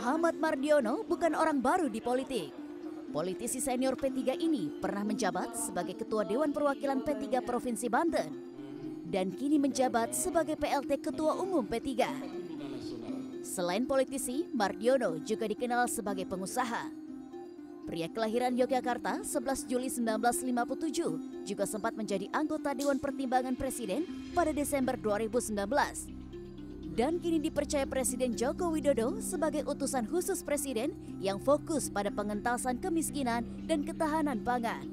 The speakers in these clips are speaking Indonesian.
Muhammad Mardiono bukan orang baru di politik. Politisi senior P3 ini pernah menjabat sebagai Ketua Dewan Perwakilan P3 Provinsi Banten dan kini menjabat sebagai PLT Ketua Umum P3. Selain politisi, Mardiono juga dikenal sebagai pengusaha. Pria kelahiran Yogyakarta 11 Juli 1957 juga sempat menjadi anggota Dewan Pertimbangan Presiden pada Desember 2019. Dan kini dipercaya Presiden Joko Widodo sebagai utusan khusus Presiden yang fokus pada pengentasan kemiskinan dan ketahanan pangan.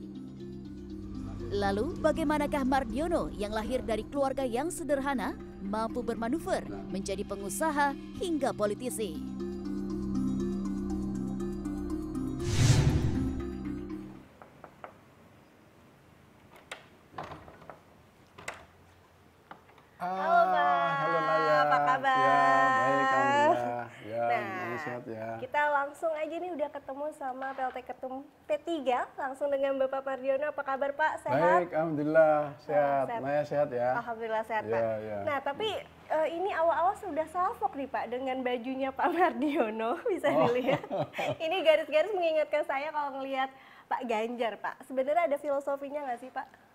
Lalu bagaimanakah Mardiono yang lahir dari keluarga yang sederhana mampu bermanuver menjadi pengusaha hingga politisi? Halo Pak, halo Naya. apa kabar? Ya, baik, alhamdulillah. Ya, Nah, sehat ya. kita langsung aja nih udah ketemu sama PLT Ketum P3, langsung dengan Bapak Mardiono. Apa kabar Pak? Sehat? Baik, alhamdulillah sehat. Sehat. Naya sehat ya. Alhamdulillah sehat Ya, Pak. ya. Nah tapi ini awal-awal sudah salfok nih Pak dengan bajunya Pak Mardiono, bisa dilihat. Ini garis-garis mengingatkan saya kalau ngelihat Pak Ganjar Pak. Sebenarnya ada filosofinya nggak sih Pak?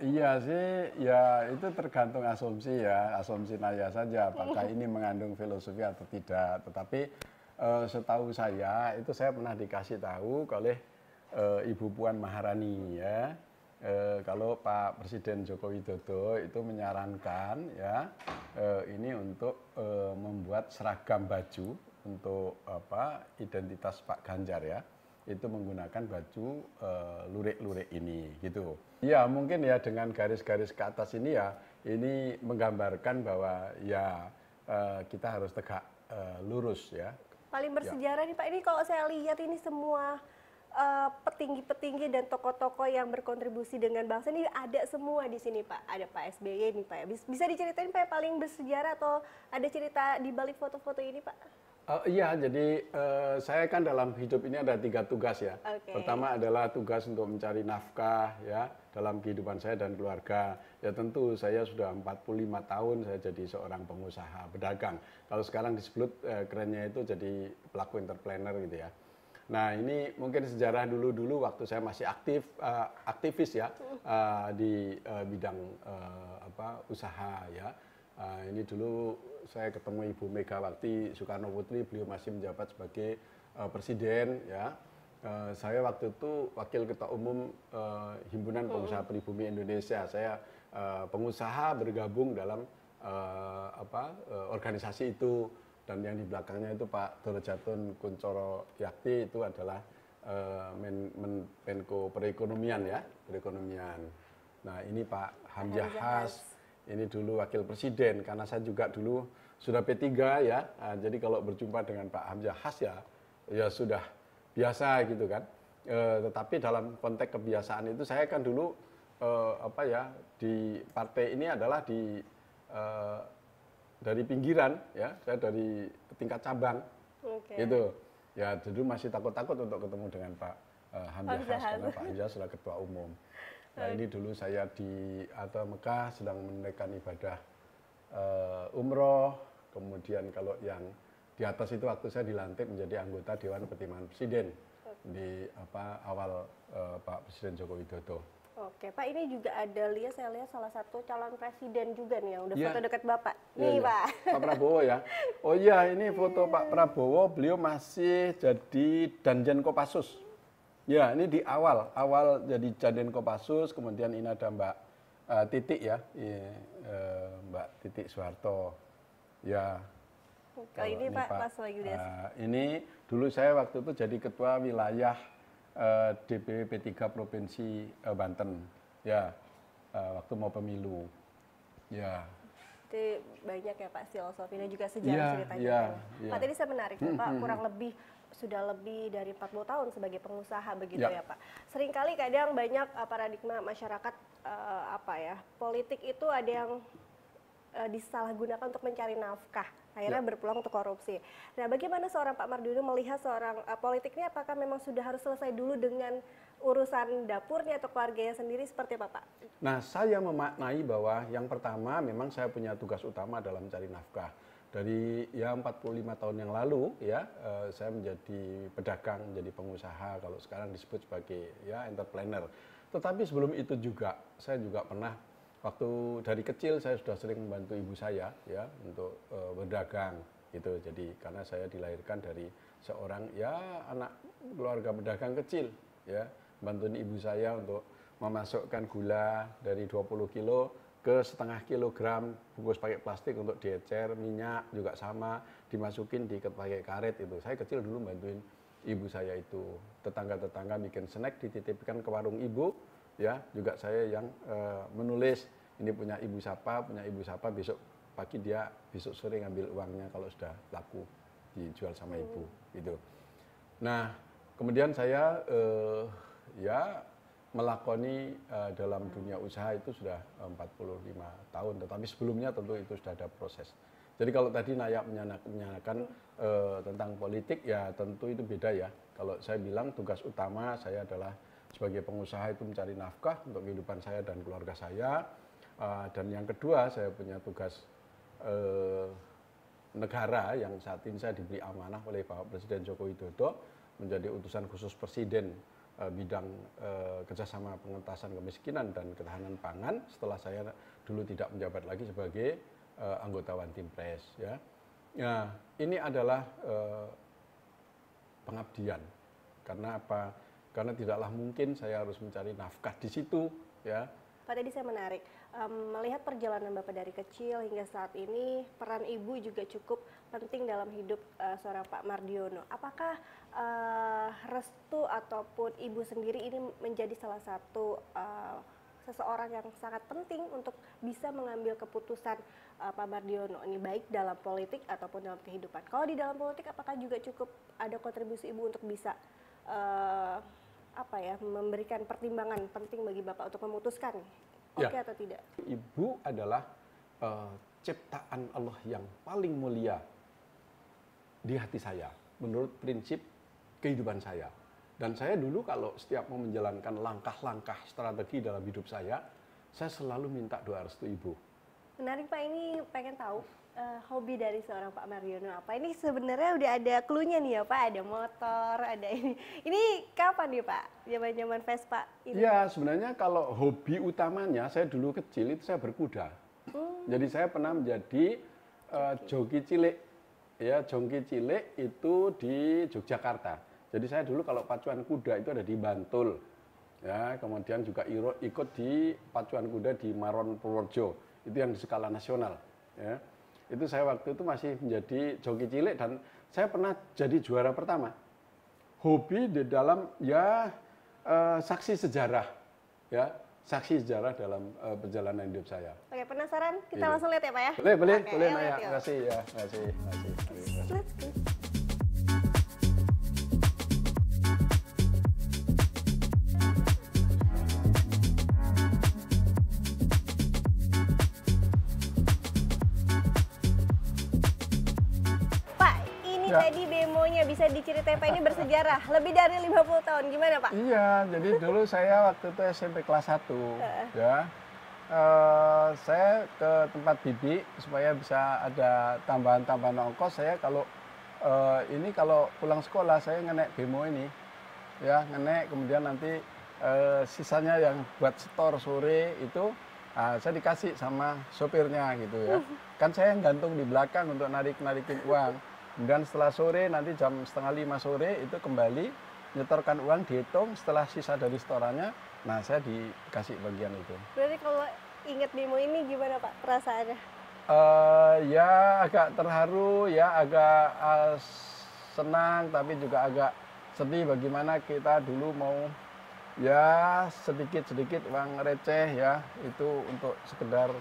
Iya sih, ya itu tergantung asumsi ya, asumsi Naya saja apakah ini mengandung filosofi atau tidak. Tetapi setahu saya itu saya pernah dikasih tahu oleh Ibu Puan Maharani ya, kalau Pak Presiden Joko Widodo itu menyarankan ya ini untuk membuat seragam baju untuk identitas Pak Ganjar ya. Itu menggunakan baju lurik-lurik ini gitu. Ya mungkin ya dengan garis-garis ke atas ini ya ini menggambarkan bahwa ya kita harus tegak lurus ya. Paling bersejarah nih Pak, ini kalau saya lihat ini semua petinggi-petinggi dan tokoh-tokoh yang berkontribusi dengan bangsa ini ada semua di sini Pak. Ada Pak SBY nih Pak. Bisa diceritain Pak paling bersejarah atau ada cerita di balik foto-foto ini Pak? Iya, jadi saya kan dalam hidup ini ada 3 tugas ya. Okay. Pertama adalah tugas untuk mencari nafkah ya dalam kehidupan saya dan keluarga. Ya tentu saya sudah 45 tahun saya jadi seorang pengusaha pedagang. Kalau sekarang disebut kerennya itu jadi pelaku entrepreneur gitu ya. Nah ini mungkin sejarah dulu-dulu waktu saya masih aktivis ya di bidang usaha ya. Ini dulu saya ketemu Ibu Megawati Soekarno Putri, beliau masih menjabat sebagai presiden ya. Saya waktu itu wakil ketua umum Himpunan Pengusaha Pribumi Indonesia. Saya pengusaha bergabung dalam organisasi itu, dan yang di belakangnya itu Pak Dorojatun Kuncoro Yakti itu adalah Menko Perekonomian ya, perekonomian. Nah ini Pak Hamzah Has. Ini dulu wakil presiden, karena saya juga dulu sudah P3 ya. Jadi kalau berjumpa dengan Pak Hamzah Has ya sudah biasa gitu kan. Tetapi dalam konteks kebiasaan itu saya kan dulu di partai ini adalah dari pinggiran ya. Saya dari tingkat cabang. Okay. Gitu. Ya dulu masih takut-takut untuk ketemu dengan Pak Hamzah Has karena Pak Hamzah sudah ketua umum. Nah ini dulu saya di Mekah sedang menunaikan ibadah umroh, kemudian kalau yang di atas itu waktu saya dilantik menjadi anggota Dewan Pertimbangan Presiden di awal Pak Presiden Joko Widodo. Oke Pak, ini juga ada saya lihat salah satu calon presiden juga nih yang udah ya. Foto dekat Bapak. Nih Pak. Pak Prabowo ya. Oh iya ini foto Pak Prabowo, beliau masih jadi Danjen Kopassus. Ya, ini di awal jadi Danjen Kopassus, kemudian ini ada Mbak Titik ya, Mbak Titik Soeharto. Ya. Kali ini Pak, pas lagi udah. Ini dulu saya waktu itu jadi ketua wilayah DPW P3 Provinsi Banten. Ya, waktu mau pemilu. Ya. Itu banyak ya Pak filosofi dan juga sejarah ceritanya. Pak tadi saya menarik Pak, kurang lebih sudah lebih dari 40 tahun sebagai pengusaha begitu ya Pak. Seringkali kadang banyak paradigma masyarakat politik itu ada yang disalahgunakan untuk mencari nafkah, akhirnya berpeluang untuk korupsi. Nah, bagaimana seorang Pak Mardiono melihat seorang politik ini, apakah memang sudah harus selesai dulu dengan urusan dapurnya atau keluarganya sendiri seperti apa Pak? Nah, saya memaknai bahwa yang pertama memang saya punya tugas utama dalam mencari nafkah. dari ya 45 tahun yang lalu ya saya menjadi pedagang, menjadi pengusaha, kalau sekarang disebut sebagai ya entrepreneur. Tetapi sebelum itu juga saya juga pernah waktu dari kecil saya sudah sering membantu ibu saya ya untuk berdagang gitu. Jadi karena saya dilahirkan dari seorang ya anak keluarga pedagang kecil ya, bantuin ibu saya untuk memasukkan gula dari 20 kilo ke setengah kilogram, bungkus pakai plastik untuk diecer, minyak juga sama, dimasukin diikat pakai karet itu. Saya kecil dulu bantuin ibu saya itu. Tetangga-tetangga bikin snack dititipkan ke warung ibu, ya juga saya yang menulis ini punya ibu siapa, besok pagi dia besok sore ngambil uangnya kalau sudah laku dijual sama ibu gitu. Nah kemudian saya ya melakoni dalam dunia usaha itu sudah 45 tahun, tetapi sebelumnya tentu itu sudah ada proses. Jadi kalau tadi Naya menyanakan tentang politik, ya tentu itu beda ya. Kalau saya bilang tugas utama saya adalah sebagai pengusaha itu mencari nafkah untuk kehidupan saya dan keluarga saya. Dan yang kedua saya punya tugas negara yang saat ini saya diberi amanah oleh Bapak Presiden Joko Widodo menjadi utusan khusus Presiden bidang kerjasama pengentasan kemiskinan dan ketahanan pangan setelah saya dulu tidak menjabat lagi sebagai anggota One Team Press ya. Nah, ini adalah pengabdian. Karena apa? Karena tidaklah mungkin saya harus mencari nafkah di situ ya. Pak, tadi saya menarik melihat perjalanan Bapak dari kecil hingga saat ini, peran Ibu juga cukup penting dalam hidup seorang Pak Mardiono. Apakah restu ataupun Ibu sendiri ini menjadi salah satu seseorang yang sangat penting untuk bisa mengambil keputusan Pak Mardiono ini, baik dalam politik ataupun dalam kehidupan? Kalau di dalam politik, apakah juga cukup ada kontribusi Ibu untuk bisa memberikan pertimbangan penting bagi Bapak untuk memutuskan oke atau tidak? Ibu adalah ciptaan Allah yang paling mulia di hati saya menurut prinsip kehidupan saya. Dan saya dulu kalau setiap mau menjalankan langkah-langkah strategi dalam hidup saya selalu minta doa restu Ibu. Menarik Pak, ini pengen tahu hobi dari seorang Pak Mardiono apa? Ini sebenarnya udah ada cluenya nih ya Pak, ada motor, ada ini. Ini kapan nih Pak? Zaman-zaman Vespa ini? Iya, sebenarnya kalau hobi utamanya saya dulu kecil itu saya berkuda. Jadi saya pernah menjadi joki cilik. Ya, joki cilik itu di Yogyakarta. Jadi saya dulu kalau pacuan kuda itu ada di Bantul. Ya, kemudian juga ikut di pacuan kuda di Maron Purworejo. Itu yang di skala nasional, ya. Itu saya waktu itu masih menjadi joki cilik dan saya pernah jadi juara pertama. Hobi di dalam ya saksi sejarah, ya saksi sejarah dalam perjalanan hidup saya. Oke, penasaran? Kita langsung lihat ya Pak ya? Boleh, Oke, boleh Naya. Terima kasih ya, terima kasih. Let's go. Tadi bemonya bisa diceritain Pak, ini bersejarah lebih dari 50 tahun, gimana Pak? Iya, jadi dulu saya waktu itu SMP kelas 1 ya. Saya ke tempat bibi supaya bisa ada tambahan-tambahan ongkos. Saya kalau kalau pulang sekolah saya ngenek bemo ini ya, ngenek kemudian nanti sisanya yang buat setor sore itu saya dikasih sama sopirnya gitu ya. Kan saya gantung di belakang untuk narikin uang. Kemudian setelah sore, nanti jam 4:30 sore itu kembali nyetorkan uang, dihitung setelah sisa dari setorannya, nah saya dikasih bagian itu. Berarti kalau inget demo ini gimana Pak perasaannya? Ya agak terharu, ya agak senang, tapi juga agak sedih bagaimana kita dulu mau ya sedikit-sedikit uang receh ya, itu untuk sekedar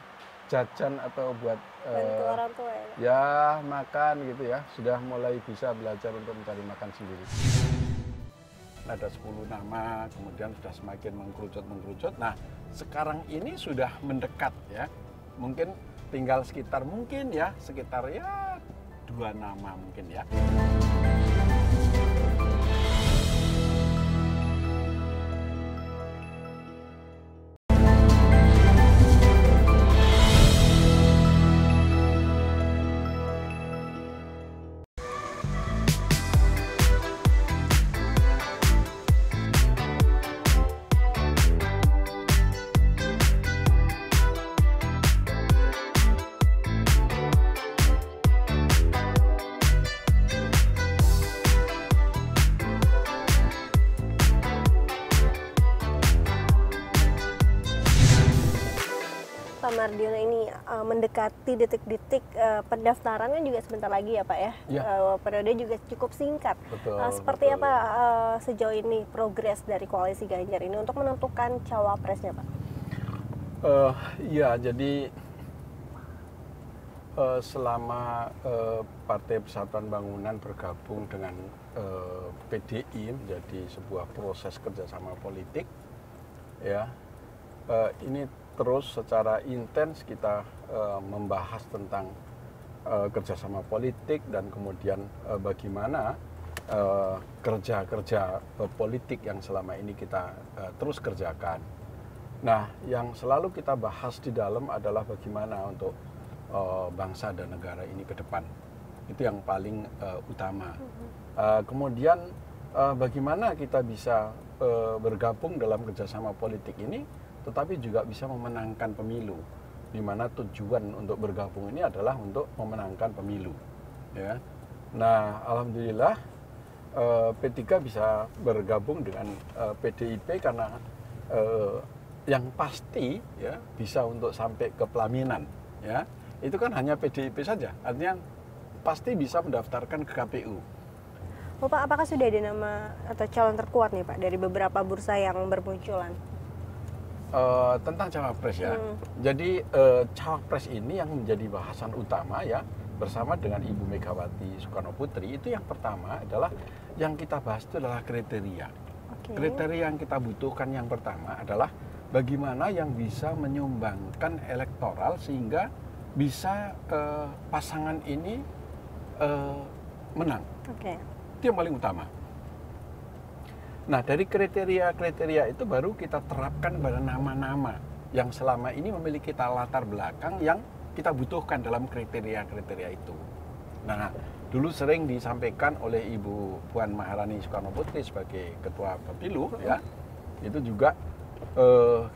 jajan atau buat bantu orang tua ya makan gitu ya, sudah mulai bisa belajar untuk mencari makan sendiri. Ada 10 nama, kemudian sudah semakin mengkerucut. Nah sekarang ini sudah mendekat ya, mungkin tinggal sekitar 2 nama mungkin ya. Mardiono ini mendekati detik-detik pendaftaran kan juga sebentar lagi ya Pak ya. Periode juga cukup singkat. Seperti apa sejauh ini progres dari koalisi Ganjar ini untuk menentukan cawapresnya Pak? Ya, jadi selama Partai Persatuan Bangunan bergabung dengan PDI menjadi sebuah proses kerjasama politik, ya, ini terus secara intens kita membahas tentang kerjasama politik dan kemudian bagaimana kerja-kerja politik yang selama ini kita terus kerjakan. Nah, yang selalu kita bahas di dalam adalah bagaimana untuk bangsa dan negara ini ke depan. Itu yang paling utama. Kemudian bagaimana kita bisa bergabung dalam kerjasama politik ini, tetapi juga bisa memenangkan pemilu. Di mana tujuan untuk bergabung ini adalah untuk memenangkan pemilu. Ya. Nah, alhamdulillah P3 bisa bergabung dengan PDIP karena yang pasti ya bisa untuk sampai ke pelaminan, ya itu kan hanya PDIP saja, artinya pasti bisa mendaftarkan ke KPU. Oh Pak, apakah sudah ada nama atau calon terkuat nih Pak dari beberapa bursa yang bermunculan? Tentang cawapres ya, jadi cawapres ini yang menjadi bahasan utama ya bersama dengan Ibu Megawati Soekarno Putri. Itu yang pertama adalah yang kita bahas itu adalah kriteria. Kriteria yang kita butuhkan yang pertama adalah bagaimana yang bisa menyumbangkan elektoral sehingga bisa pasangan ini menang. Itu yang paling utama. Nah, dari kriteria-kriteria itu baru kita terapkan pada nama-nama yang selama ini memiliki latar belakang yang kita butuhkan dalam kriteria-kriteria itu. Nah, dulu sering disampaikan oleh Ibu Puan Maharani Soekarno Putri sebagai Ketua Bapilu, ya, itu juga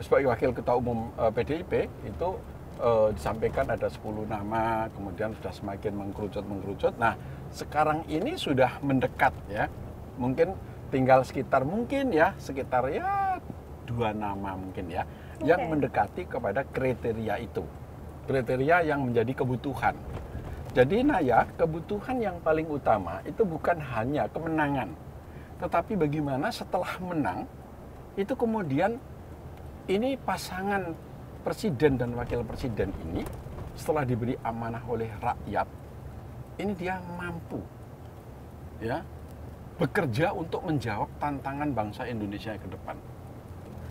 sebagai Wakil Ketua Umum PDIP itu disampaikan ada 10 nama, kemudian sudah semakin mengkerucut. Nah, sekarang ini sudah mendekat ya, mungkin tinggal sekitar 2 nama mungkin ya, yang mendekati kepada kriteria itu, kriteria yang menjadi kebutuhan. Jadi Naya, kebutuhan yang paling utama itu bukan hanya kemenangan, tetapi bagaimana setelah menang itu kemudian ini pasangan presiden dan wakil presiden ini setelah diberi amanah oleh rakyat, ini dia mampu ya bekerja untuk menjawab tantangan bangsa Indonesia ke depan.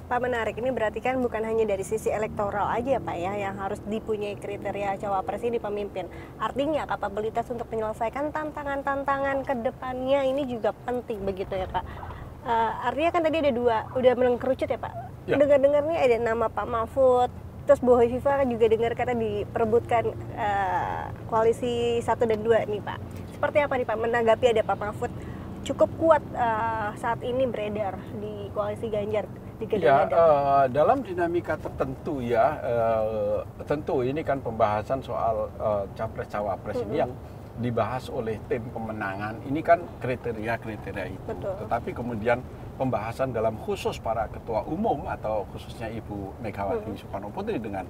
Pak, menarik. Ini berarti kan bukan hanya dari sisi elektoral aja Pak ya yang harus dipunyai kriteria cawapres ini pemimpin. Artinya kapabilitas untuk menyelesaikan tantangan-tantangan ke depannya ini juga penting begitu ya Pak. Artinya kan tadi ada 2, udah mengkerucut ya Pak. Ya. Dengar-dengar nih ada nama Pak Mahfud, terus Bu Hovifah kan juga dengar kata diperebutkan koalisi 1 dan 2 nih Pak. Seperti apa nih Pak menanggapi ada Pak Mahfud cukup kuat saat ini beredar di koalisi Ganjar digadang-gadang? Ya, dalam dinamika tertentu ya, tentu ini kan pembahasan soal capres-cawapres ini yang dibahas oleh tim pemenangan. Ini kan kriteria-kriteria itu. Betul. Tetapi kemudian pembahasan dalam khusus para ketua umum atau khususnya Ibu Megawati Soekarno Putri dengan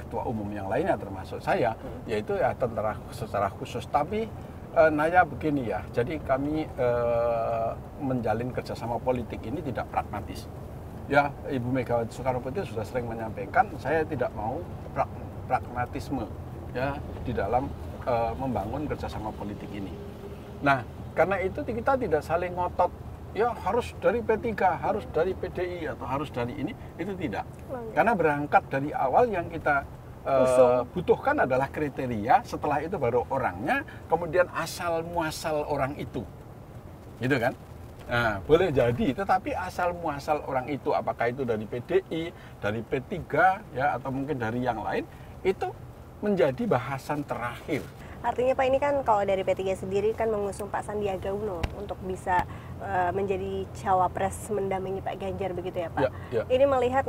ketua umum yang lainnya termasuk saya, yaitu ya tentara secara khusus. Tapi Naya begini ya, jadi kami menjalin kerjasama politik ini tidak pragmatis. Ya, Ibu Megawati Soekarno Putri sudah sering menyampaikan, saya tidak mau pragmatisme ya di dalam membangun kerjasama politik ini. Nah, karena itu kita tidak saling ngotot, ya harus dari P3, harus dari PDI atau harus dari ini, itu tidak. Karena berangkat dari awal yang kita butuhkan adalah kriteria, setelah itu baru orangnya, kemudian asal muasal orang itu, gitu kan? Nah, boleh jadi, tetapi asal muasal orang itu, apakah itu dari PDI, dari P3, ya, atau mungkin dari yang lain, itu menjadi bahasan terakhir. Artinya Pak, ini kan kalau dari P3 sendiri kan mengusung Pak Sandiaga Uno untuk bisa menjadi cawapres mendampingi Pak Ganjar begitu ya Pak. Ya. Ini melihat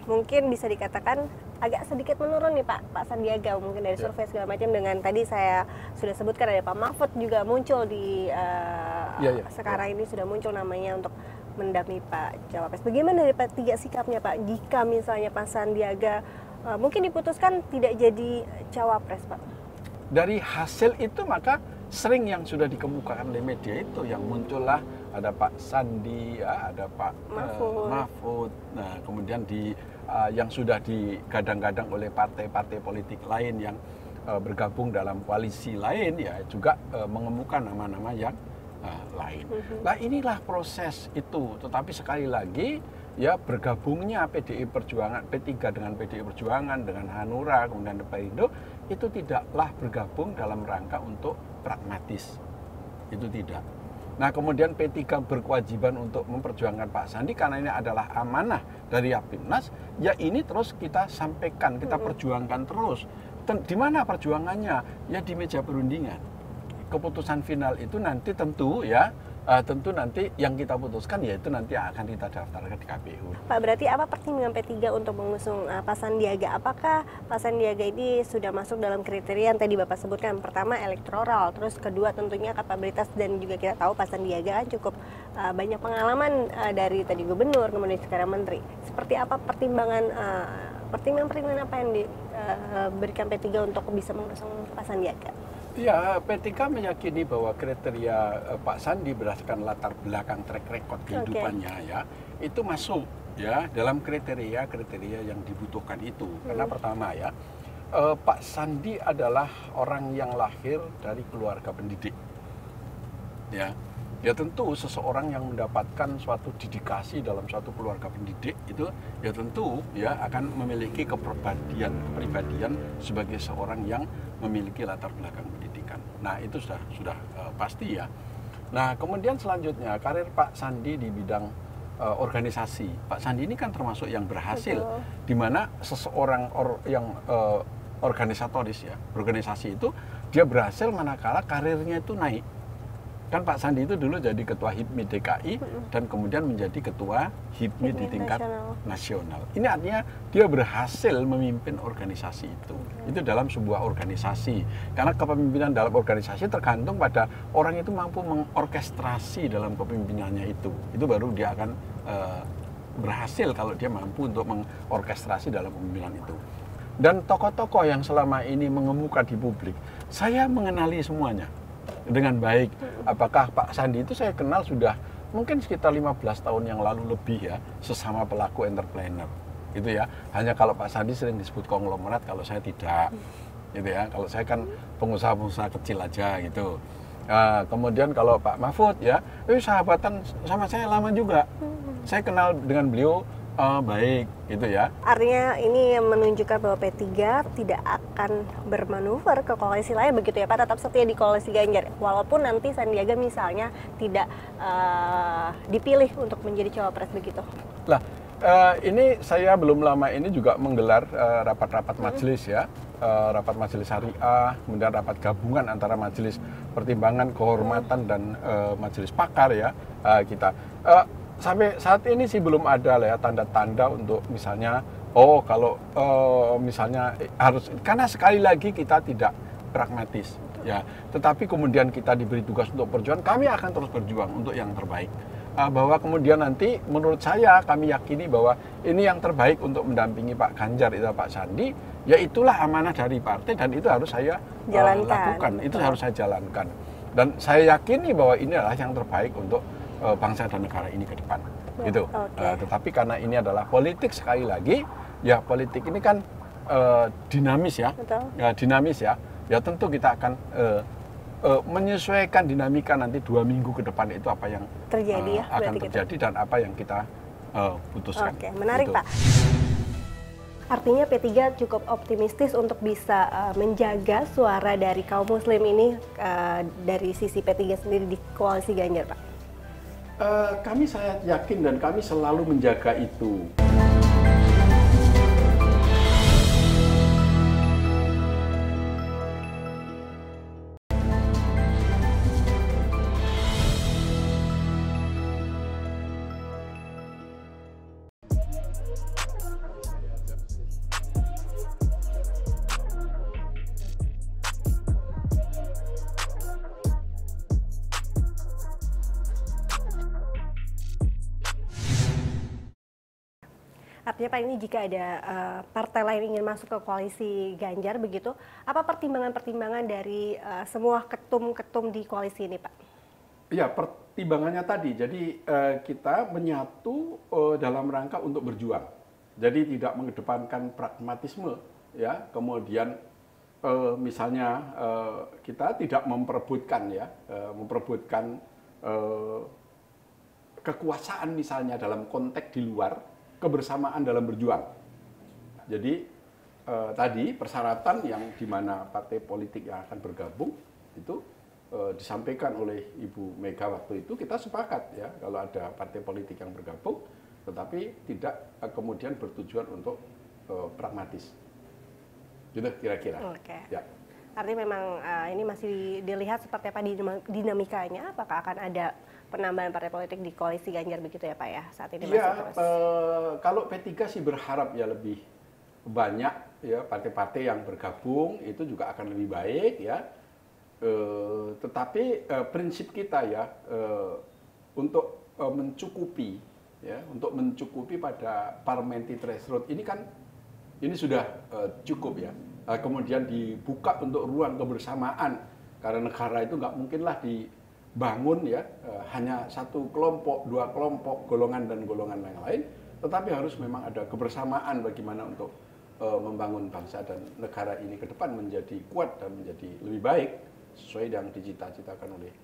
mungkin bisa dikatakan agak sedikit menurun nih Pak Sandiaga, mungkin dari survei segala macam, dengan tadi saya sudah sebutkan ada Pak Mahfud juga muncul di sekarang ini sudah muncul namanya untuk mendampingi Pak Cawapres. Bagaimana dari P3 sikapnya Pak jika misalnya Pak Sandiaga mungkin diputuskan tidak jadi cawapres, Pak? Dari hasil itu maka sering yang sudah dikemukakan oleh media itu yang muncullah ada Pak Sandi, ya, ada Pak Mahfud. Nah, kemudian yang sudah digadang-gadang oleh partai-partai politik lain yang bergabung dalam koalisi lain ya juga mengemuka nama-nama yang lain. Nah, inilah proses itu. Tetapi sekali lagi ya bergabungnya PDI Perjuangan, P3 dengan PDI Perjuangan, dengan Hanura, kemudian Perindo, itu tidaklah bergabung dalam rangka untuk pragmatis. Itu tidak. Nah, kemudian P3 berkewajiban untuk memperjuangkan Pak Sandi karena ini adalah amanah dari Rapimnas, ya ini terus kita sampaikan, kita perjuangkan terus. Di mana perjuangannya? Ya di meja perundingan. Keputusan final itu nanti tentu ya, tentu nanti yang kita putuskan yaitu nanti akan kita daftarkan di KPU. Pak, berarti apa pertimbangan P3 untuk mengusung Pak Sandiaga? Apakah Pak Sandiaga ini sudah masuk dalam kriteria yang tadi Bapak sebutkan? Pertama elektoral, terus kedua tentunya kapabilitas, dan juga kita tahu Pak Sandiaga kan cukup banyak pengalaman dari tadi gubernur, kemudian sekarang menteri. Seperti apa pertimbangan apa yang diberikan P3 untuk bisa mengusung Pak Sandiaga? Ya, P3 meyakini bahwa kriteria Pak Sandi berdasarkan latar belakang track record kehidupannya ya, itu masuk ya dalam kriteria yang dibutuhkan itu. Karena pertama ya, Pak Sandi adalah orang yang lahir dari keluarga pendidik. Ya tentu seseorang yang mendapatkan suatu dedikasi dalam suatu keluarga pendidik itu ya tentu ya akan memiliki kepribadian sebagai seorang yang memiliki latar belakang pendidikan. Nah, itu sudah pasti ya. Nah, kemudian selanjutnya karir Pak Sandi di bidang organisasi. Pak Sandi ini kan termasuk yang berhasil, di mana seseorang yang organisatoris ya, organisasi itu dia berhasil manakala karirnya itu naik. Kan Pak Sandi itu dulu jadi ketua HIPMI DKI dan kemudian menjadi ketua HIPMI di tingkat nasional. Ini artinya dia berhasil memimpin organisasi itu. Itu dalam sebuah organisasi. Karena kepemimpinan dalam organisasi tergantung pada orang itu mampu mengorkestrasi dalam kepemimpinannya itu. Itu baru dia akan berhasil kalau dia mampu untuk mengorkestrasi dalam kepemimpinan itu. Dan tokoh-tokoh yang selama ini mengemuka di publik, saya mengenali semuanya dengan baik. Apakah Pak Sandi itu saya kenal sudah mungkin sekitar 15 tahun yang lalu lebih ya, sesama pelaku entrepreneur gitu ya. Hanya kalau Pak Sandi sering disebut konglomerat, kalau saya tidak gitu ya. Kalau saya kan pengusaha-pengusaha kecil aja gitu. Kemudian kalau Pak Mahfud ya, sahabatan sama saya lama juga. Saya kenal dengan beliau baik gitu ya. Artinya ini menunjukkan bahwa P3 tidak akan bermanuver ke koalisi lain begitu ya Pak, tetap setia di koalisi Ganjar walaupun nanti Sandiaga misalnya tidak dipilih untuk menjadi cawapres begitu. Lah, ini saya belum lama ini juga menggelar rapat-rapat majelis ya, rapat majelis syariah, kemudian rapat gabungan antara majelis pertimbangan kehormatan dan majelis pakar ya kita. Sampai saat ini sih belum ada lah ya tanda-tanda untuk misalnya kalau misalnya harus, karena sekali lagi kita tidak pragmatis ya, tetapi kemudian kita diberi tugas untuk berjuang, kami akan terus berjuang untuk yang terbaik. Bahwa kemudian nanti menurut saya kami yakini bahwa ini yang terbaik untuk mendampingi Pak Ganjar itu Pak Sandi, ya itulah amanah dari partai dan itu harus saya lakukan, itu harus saya jalankan, dan saya yakini bahwa ini adalah yang terbaik untuk bangsa dan negara ini ke depan gitu. Tetapi karena ini adalah politik, sekali lagi ya politik ini kan dinamis ya. Dinamis ya tentu kita akan menyesuaikan dinamika nanti 2 minggu ke depan itu apa yang terjadi akan terjadi dan apa yang kita putuskan. Menarik gitu. Pak. Artinya P3 cukup optimistis untuk bisa menjaga suara dari kaum muslim ini dari sisi P3 sendiri di koalisi Ganjar Pak. Kami sangat yakin dan kami selalu menjaga itu. Artinya Pak, ini jika ada partai lain ingin masuk ke koalisi Ganjar begitu, apa pertimbangan-pertimbangan dari semua ketum-ketum di koalisi ini Pak? Ya, pertimbangannya tadi, jadi kita menyatu dalam rangka untuk berjuang. Jadi tidak mengedepankan pragmatisme, ya. Kemudian misalnya kita tidak memperebutkan kekuasaan misalnya dalam konteks di luar kebersamaan dalam berjuang. Jadi tadi persyaratan yang di mana partai politik yang akan bergabung itu disampaikan oleh Ibu Mega waktu itu, kita sepakat ya kalau ada partai politik yang bergabung, tetapi tidak kemudian bertujuan untuk pragmatis. Gitu kira-kira. Oke. Ya. Artinya memang ini masih dilihat seperti apa dinamikanya, apakah akan ada penambahan partai politik di koalisi Ganjar begitu ya Pak ya saat ini? Iya, kalau P3 sih berharap ya lebih banyak ya partai-partai yang bergabung, itu juga akan lebih baik ya. Tetapi prinsip kita ya untuk mencukupi pada parliamentary threshold ini kan ini sudah cukup ya. Kemudian dibuka untuk ruang kebersamaan karena negara itu nggak mungkinlah dibangun ya hanya satu kelompok, dua kelompok, golongan dan golongan yang lain, tetapi harus memang ada kebersamaan bagaimana untuk membangun bangsa dan negara ini ke depan menjadi kuat dan menjadi lebih baik sesuai yang dicita-citakan oleh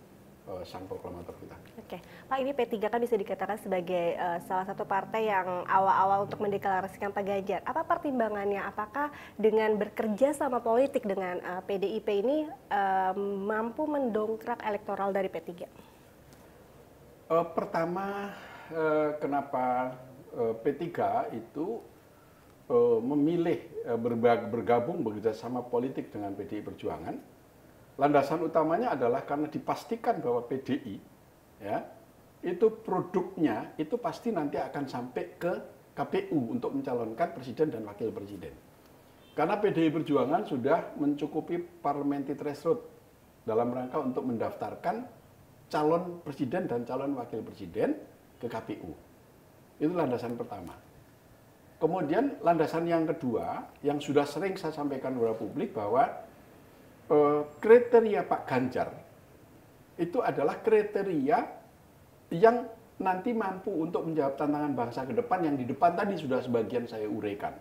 sang proklamator kita. Oke, Pak, ini P3 kan bisa dikatakan sebagai salah satu partai yang awal-awal untuk mendeklarasikan Pak Ganjar. Apa pertimbangannya? Apakah dengan bekerja sama politik dengan PDIP ini mampu mendongkrak elektoral dari P3? Pertama, kenapa P3 itu memilih bergabung bekerjasama politik dengan PDI Perjuangan? Landasan utamanya adalah karena dipastikan bahwa PDI ya, itu produknya itu pasti nanti akan sampai ke KPU untuk mencalonkan presiden dan wakil presiden. Karena PDI Perjuangan sudah mencukupi parliamentary threshold dalam rangka untuk mendaftarkan calon presiden dan calon wakil presiden ke KPU. Itu landasan pertama. Kemudian landasan yang kedua yang sudah sering saya sampaikan kepada publik bahwa kriteria Pak Ganjar itu adalah kriteria yang nanti mampu untuk menjawab tantangan bangsa ke depan yang di depan tadi sudah sebagian saya uraikan.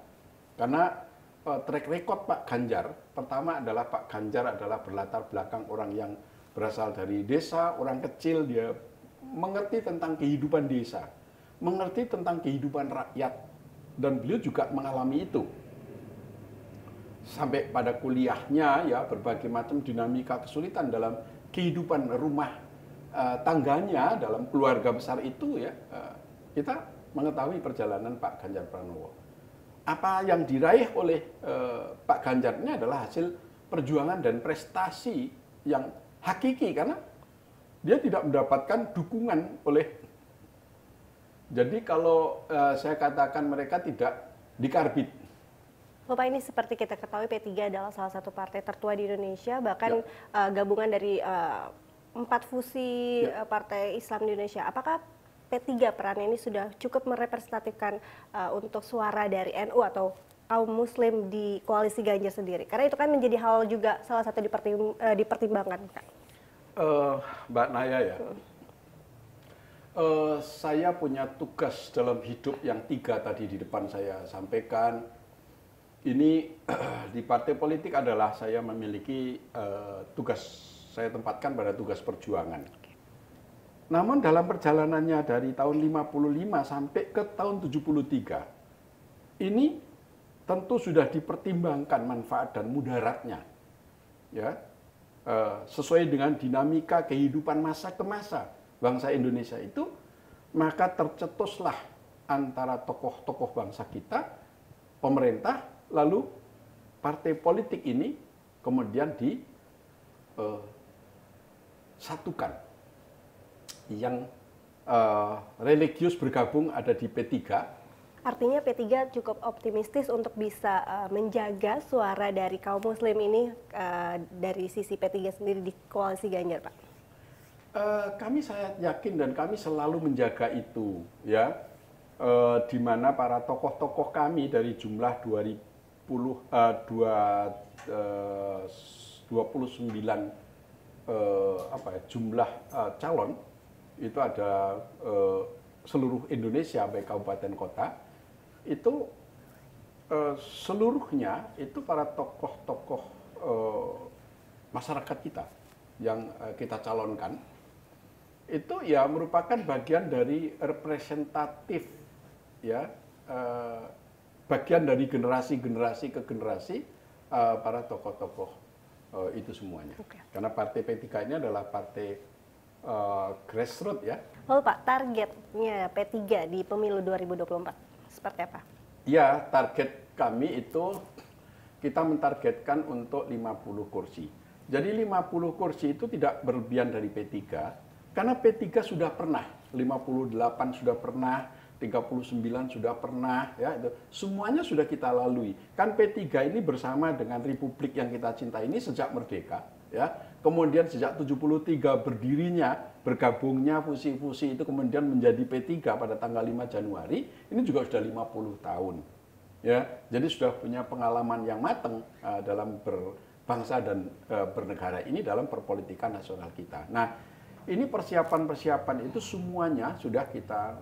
Karena track record Pak Ganjar, pertama adalah Pak Ganjar adalah berlatar belakang orang yang berasal dari desa, orang kecil, dia mengerti tentang kehidupan desa, mengerti tentang kehidupan rakyat, dan beliau juga mengalami itu. Sampai pada kuliahnya ya berbagai macam dinamika kesulitan dalam kehidupan rumah tangganya dalam keluarga besar itu ya kita mengetahui perjalanan Pak Ganjar Pranowo. Apa yang diraih oleh Pak Ganjar ini adalah hasil perjuangan dan prestasi yang hakiki karena dia tidak mendapatkan dukungan oleh. Jadi kalau saya katakan mereka tidak dikarbit. Bapak, ini seperti kita ketahui P3 adalah salah satu partai tertua di Indonesia, bahkan gabungan dari 4 fusi partai Islam di Indonesia. Apakah P3 perannya ini sudah cukup merepresentatifkan untuk suara dari NU atau kaum muslim di koalisi Ganjar sendiri? Karena itu kan menjadi hal juga salah satu dipertimbangkan. Mbak Naya ya, saya punya tugas dalam hidup yang 3 tadi di depan saya sampaikan. Ini di partai politik adalah saya memiliki tugas, saya tempatkan pada tugas perjuangan. Namun dalam perjalanannya dari tahun 55 sampai ke tahun 73, ini tentu sudah dipertimbangkan manfaat dan mudaratnya. Ya, sesuai dengan dinamika kehidupan masa ke masa bangsa Indonesia itu, maka tercetuslah antara tokoh-tokoh bangsa kita, pemerintah, lalu partai politik ini kemudian disatukan. Yang religius bergabung ada di P3. Artinya P3 cukup optimistis untuk bisa menjaga suara dari kaum muslim ini dari sisi P3 sendiri di koalisi Ganjar, Pak? Kami sangat yakin dan kami selalu menjaga itu, ya. di mana para tokoh-tokoh kami dari jumlah 29 jumlah calon itu ada seluruh Indonesia baik kabupaten kota itu seluruhnya itu para tokoh-tokoh masyarakat kita yang kita calonkan itu ya merupakan bagian dari representatif ya bagian dari generasi ke generasi para tokoh-tokoh itu semuanya. Karena partai P3 ini adalah partai grassroots ya. Lalu Pak, targetnya P3 di pemilu 2024 seperti apa? Ya, target kami itu kita mentargetkan untuk 50 kursi. Jadi 50 kursi itu tidak berlebihan dari P3, karena P3 sudah pernah, 58 sudah pernah, 39 sudah pernah, ya itu semuanya sudah kita lalui. Kan P3 ini bersama dengan Republik yang kita cintai ini sejak merdeka, ya. Kemudian sejak 73 berdirinya, bergabungnya fusi-fusi itu kemudian menjadi P3 pada tanggal 5 Januari, ini juga sudah 50 tahun. Ya, jadi sudah punya pengalaman yang matang dalam berbangsa dan bernegara ini dalam perpolitikan nasional kita. Nah, ini persiapan-persiapan itu semuanya sudah kita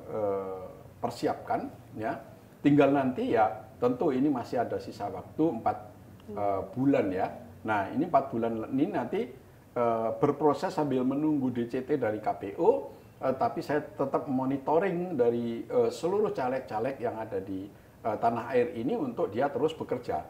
persiapkan, ya. Tinggal nanti ya, tentu ini masih ada sisa waktu 4 bulan ya. Nah, ini 4 bulan ini nanti berproses sambil menunggu DCT dari KPU, tapi saya tetap monitoring dari seluruh caleg-caleg yang ada di tanah air ini untuk dia terus bekerja.